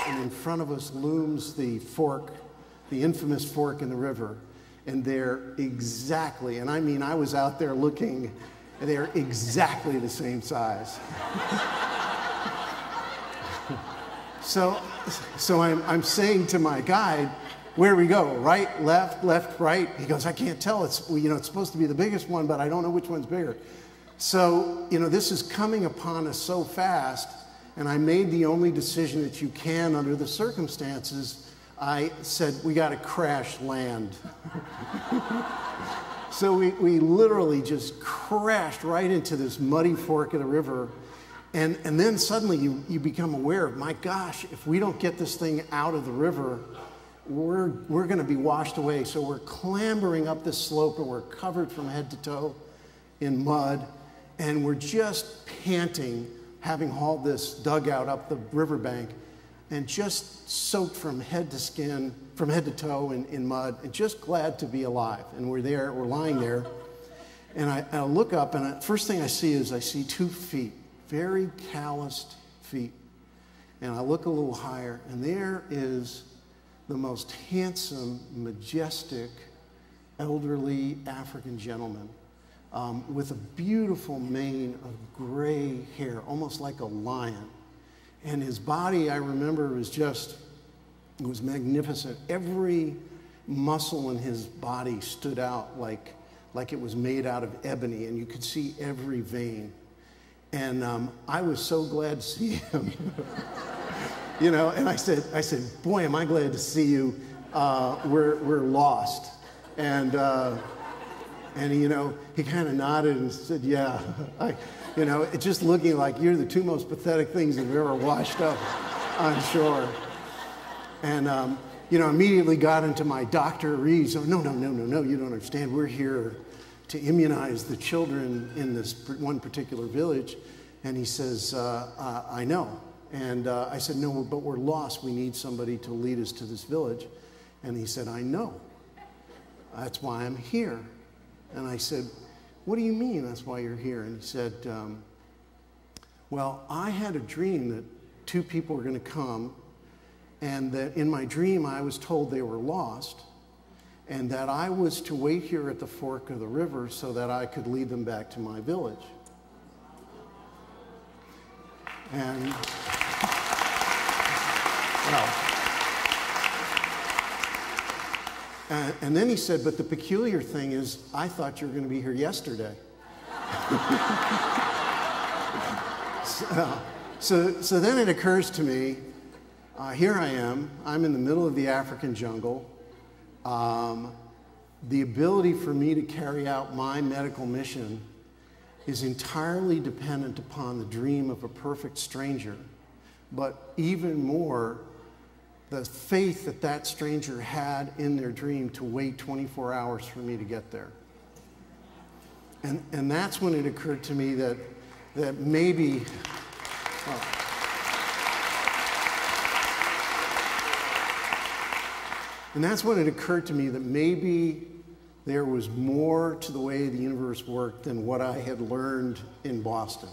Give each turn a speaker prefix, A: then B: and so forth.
A: And in front of us looms the fork, the infamous fork in the river. And they're exactly, and I mean, I was out there looking, and they're exactly the same size. So I'm saying to my guide, where do we go? Right, left, right? He goes, I can't tell. It's supposed to be the biggest one, but I don't know which one's bigger. So, this is coming upon us so fast, and I made the only decision that you can under the circumstances. I said, we got to crash land. So we literally just crashed right into this muddy fork of the river. And then suddenly you become aware of, my gosh, if we don't get this thing out of the river, we're going to be washed away. So we're clambering up this slope, and we're covered from head to toe in mud. And we're just panting, having hauled this dugout up the riverbank, and just soaked from head to toe in mud, and just glad to be alive. And we're lying there, and I look up, and the first thing I see 2 feet, very calloused feet. And I look a little higher, and there is the most handsome, majestic, elderly African gentleman with a beautiful mane of gray hair, almost like a lion. And his body, I remember, it was magnificent. Every muscle in his body stood out like it was made out of ebony, and you could see every vein. And I was so glad to see him. And I said, boy, am I glad to see you. We're lost. And he kind of nodded and said, yeah, it's just looking like you're the 2 most pathetic things that have ever washed up on shore. And, immediately got into my Dr. Reeves. Oh, no, you don't understand. We're here to immunize the children in this one particular village. And he says, I know. And I said, no, but we're lost. We need somebody to lead us to this village. And he said, I know. That's why I'm here. And I said, what do you mean that's why you're here? And he said, well, I had a dream that 2 people were going to come, and that in my dream I was told they were lost, and that I was to wait here at the fork of the river so that I could lead them back to my village. And, and then he said, but the peculiar thing is, I thought you were going to be here yesterday. So then it occurs to me, here I am, I'm in the middle of the African jungle. The ability for me to carry out my medical mission is entirely dependent upon the dream of a perfect stranger, but even more, the faith that that stranger had in their dream to wait 24 hours for me to get there. And that's when it occurred to me that maybe, and that's when it occurred to me that maybe there was more to the way the universe worked than what I had learned in Boston.